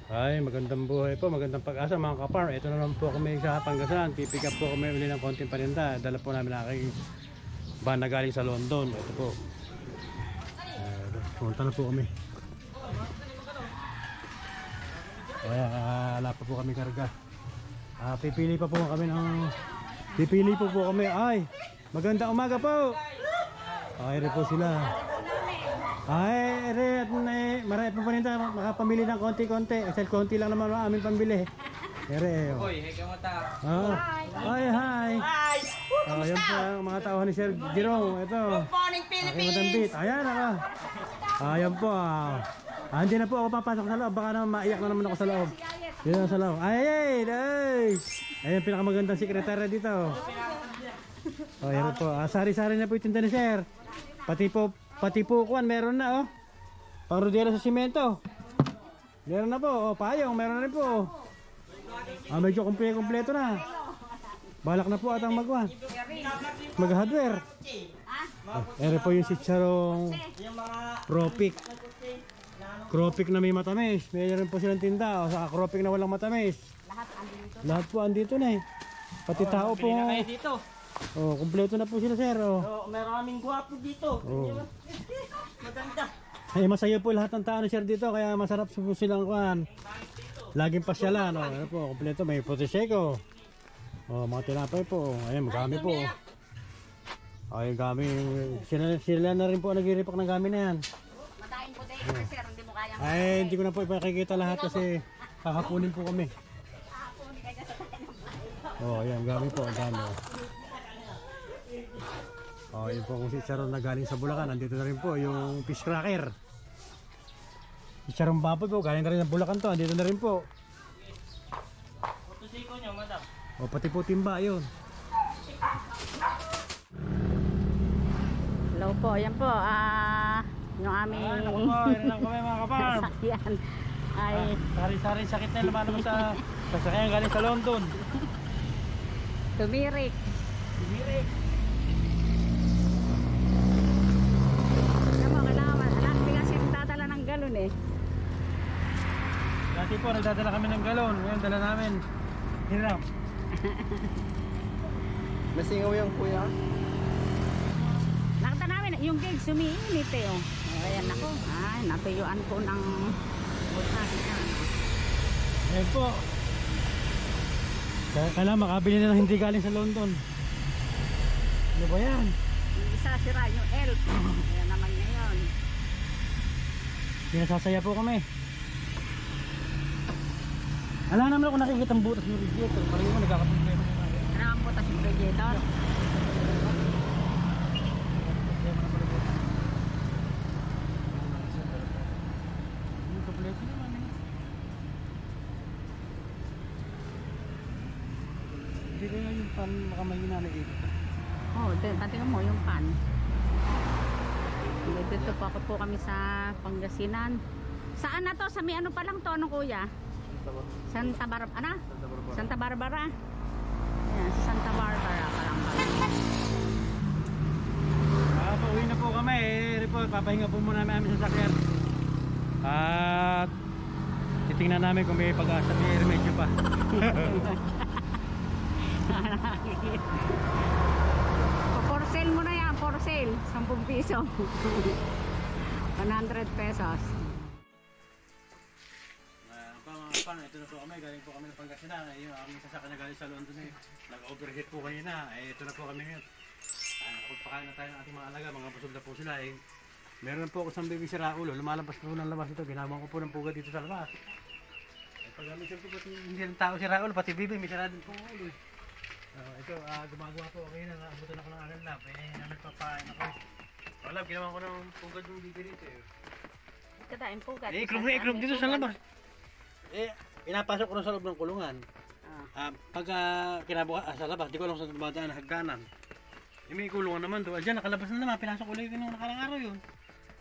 Ay, magandang buhay po, magandang pag-asa mga ka-farm. Ito naman po kami sa Pangasinan. Pipick up po kami uli ng konting paninda. Dala po namin ang aking van na galing sa London. Ito po. Pumunta na po kami. Kaya wala pa po kami karga. Pipili pa po kami ng... Pipili po kami. Ay, magandang umaga po. Ay, rin po sila. Ay, ere, marami pa paninda, makapamili ng konti-konti. Kasi konti lang naman ang aming pambili. Ere, Hoy, hey kamata. Ay, hi. Yan po ang mga tao ni Sir Jerome. Ito. Good morning, Philippines. Ayan ako. Ayan po. Hindi na po ako papasok sa loob. Baka naman maiyak na naman ako sa loob. Dito sa loob. Ay. Ayan, pinakamagandang sekretary dito. Ayan po. Sari-sari na po yung tinda ni Sir. Pati po kuwan, meron na Pang-rodela sa simento. Meron na po, payong, meron na rin po. Medyo kompleto na. Balak na po atang mag-hardware. Meron po yung sitsarong Cropic. Cropic na may matamis. Meron po silang tinda, sa Cropic na walang matamis. Lahat po andito na Pati tao po. Kumpleto na po sila, sir. Meron kaming gwapo dito. Maganda. Ay, masaya po lahat ng tao ni sir dito, kaya masarap po silang kuhan. Laging pasyalan. Ano po, kumpleto, may prosecco. Mga tinapay po. Ayun, magami po. Ay, gami. Sila na rin po nag-repack ng gami na yan. Matayin po tayo, sir. Hindi mo kaya. Ay, hindi ko na po ipakikita lahat kasi kakakunin po kami. Ayan, gami po, ang dami. Yun po kung si Charon na galing sa Bulacan. Nandito na rin po yung fish cracker. Si Charon baboy po, galing na rin ng Bulacan to. Nandito na rin po. Putusiko nyo, madam. Pati po timba, yun. Hello po, yan po. Yung aming... Yan lang kami mga kaparm. Yan. Ay... Sari-sari sakit na naman naman sa sasakyan galing sa London. Tumirik. Galon Dati po nagdadala kami ng galon. Ngayon dala namin. Hirap. Masingaw yung kuya. Nakita namin yung gig sumiinit ayan ako. Ay, natuyuan ko ng butas. Ayan po. Kailangan makabili na ng hindi galing sa London. Ano ba yan? Isa sira yung elf. Ayan naman ngayon. Pinasasaya po kami. Ala naman ako nakikita ang butas ng radiator. Parang yung nagkakaproblema na natin. Ano ang butas yung radiator? Yung kompleto naman Hindi kaya yung pan makamahina na Patingin mo yung pan. Dito po kami sa Pangasinan. Saan na to? Sa may ano pa lang to, kuya? Santa Barbara. Santa Barbara. Ayan, Santa Barbara pa lang kami. Pauwi na po kami. Report, papahinga po muna namin sa sakyan. At titingnan namin kung may pag-asa, may remedyo pa. For sale mo na yan, for sale. 10 piso. 100 pesos. Ito na po kami, galing po kami ng Pangasinan. Yung aming sasakyan na galing sa London nag-overheat po kanina. Ito na po kami ngayon. Nakapagpakain na tayo ng ating mga alaga, mga busog na po sila. Meron po ako sa baby si Raulo, lumalabas po ng labas ito. Ginawa ko po ng puga dito sa labas. Pag amisyon po pati hindi ng tao si Raulo, pati baby, may sira din po ang ulo. Ito, gumagawa po ako ngayon, naabutan ako ng aral lab. Nagpapain ako. Wala, ginawa ko ng pugad ng baby dito. Kadain pugad. Iklog dito sa labas. Pinapasok ko na sa loob ng kulungan. Pag kinabuka sa labas, di ko alam sa dumadaan na hagdanan. May kulungan naman to. Diyan nakalabas na naman, pinasok ulit yung nakarang araw yun.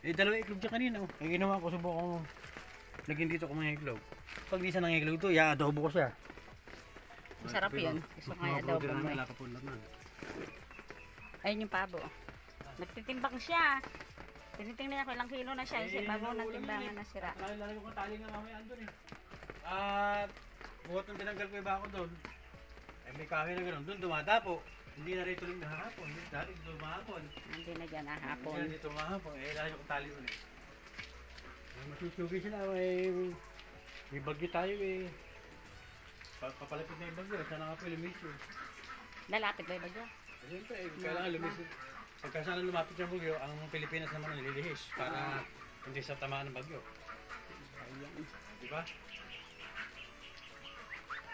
Dalawa iklog dyan kanina. Ginawa ko, subukan ko. Lagyan dito ko mga iklog. Pag di siya ng iklog to, adobo ko siya. Masarap yun. Gusto ko nga adobo mo. Ayun yung pabo. Nagtitimbang siya. Tinitingnan niya ko ilang kilo na siya. Bago ng timbangan na sira. Lalagay ko tali nga mamaya andun At buhat nung tinanggal ko yung bako doon, ay may kahoy na gano'n, doon dumadapo. Hindi na rito rin nahahapon, dati dito mahapon. Hindi na dyan Hindi hapon. na dito mahapon, eh layo ko tali ulit. Masusugi sila, may bagyo tayo eh. Papalapit na yung bagyo, sana nga po lumisyo. Lalapit ba yung bagyo? Siyempre, kailangan lumisyo. Pagka sana lumapit yung bagyo, ang Pilipinas naman ang lilihis para hindi sa tamaan ng bagyo. Ayan. Di ba?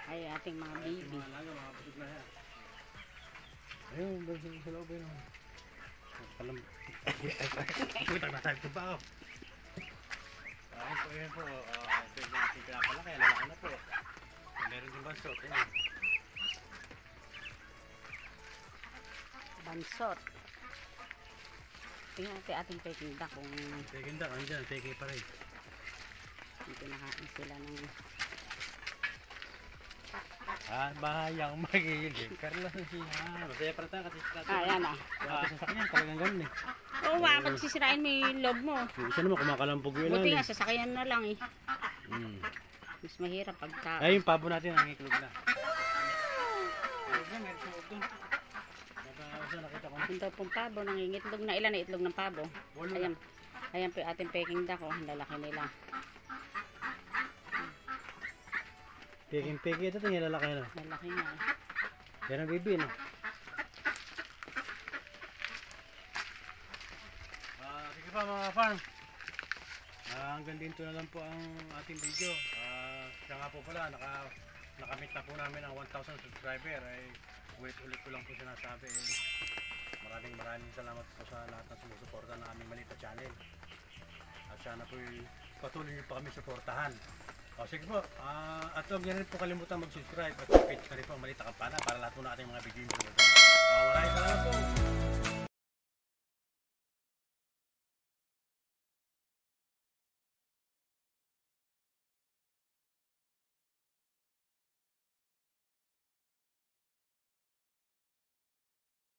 Ay, ating mga baby. Mga alaga, mga putik na yan. Ayun, sa loob yun. Palam. Putak na tayo pa ako. Ayun po, ayun po. Ito yung ating pinapalaki, lalaki na po. Meron din bansot, ayun. Bansot. Tingnan natin ating peking duck kung Peking duck, andyan, peke pa rin. kinakain sila ng Bahayang magiging. Carlos na siya. Masaya pa rin tayo kasi ayan ah. sa sakyan, talagang ganun eh. Oo nga, magsisirain mo yung loob mo. Yung isa naman kumakalampog yun Buti lang nga, sasakyan na lang eh. Mas mahirap pagka... Ay, yung pabo natin ang iklog na. Iklog na, meron sa loob dun. Nakita ko. Ang daw pong pabo, nangingitlog na. Ilan na itlog ng pabo? Walo na. Ayan. Ayan po yung ating peking duck oh. Ang lalaki nila. Peking-peki ito, tingin lalaki na. Lalaki nga eh. Yan ang bibi, no? Sige pa mga farm. Hanggang dito na lang po ang ating video. Siya nga po pala, nakamit na po namin ang 1,000 subscriber. Ay, ulit ko lang po sinasabi. Maraming salamat po sa lahat ng sumusuporta ng aming maliit na channel. At sana po patuloy niyo pa kami suportahan. Sige po, at huwag niyo rin po kalimutan mag-subscribe at i-page na rin po ang maliit na kampana para lahat po na ating mga video yung maraming salamat po.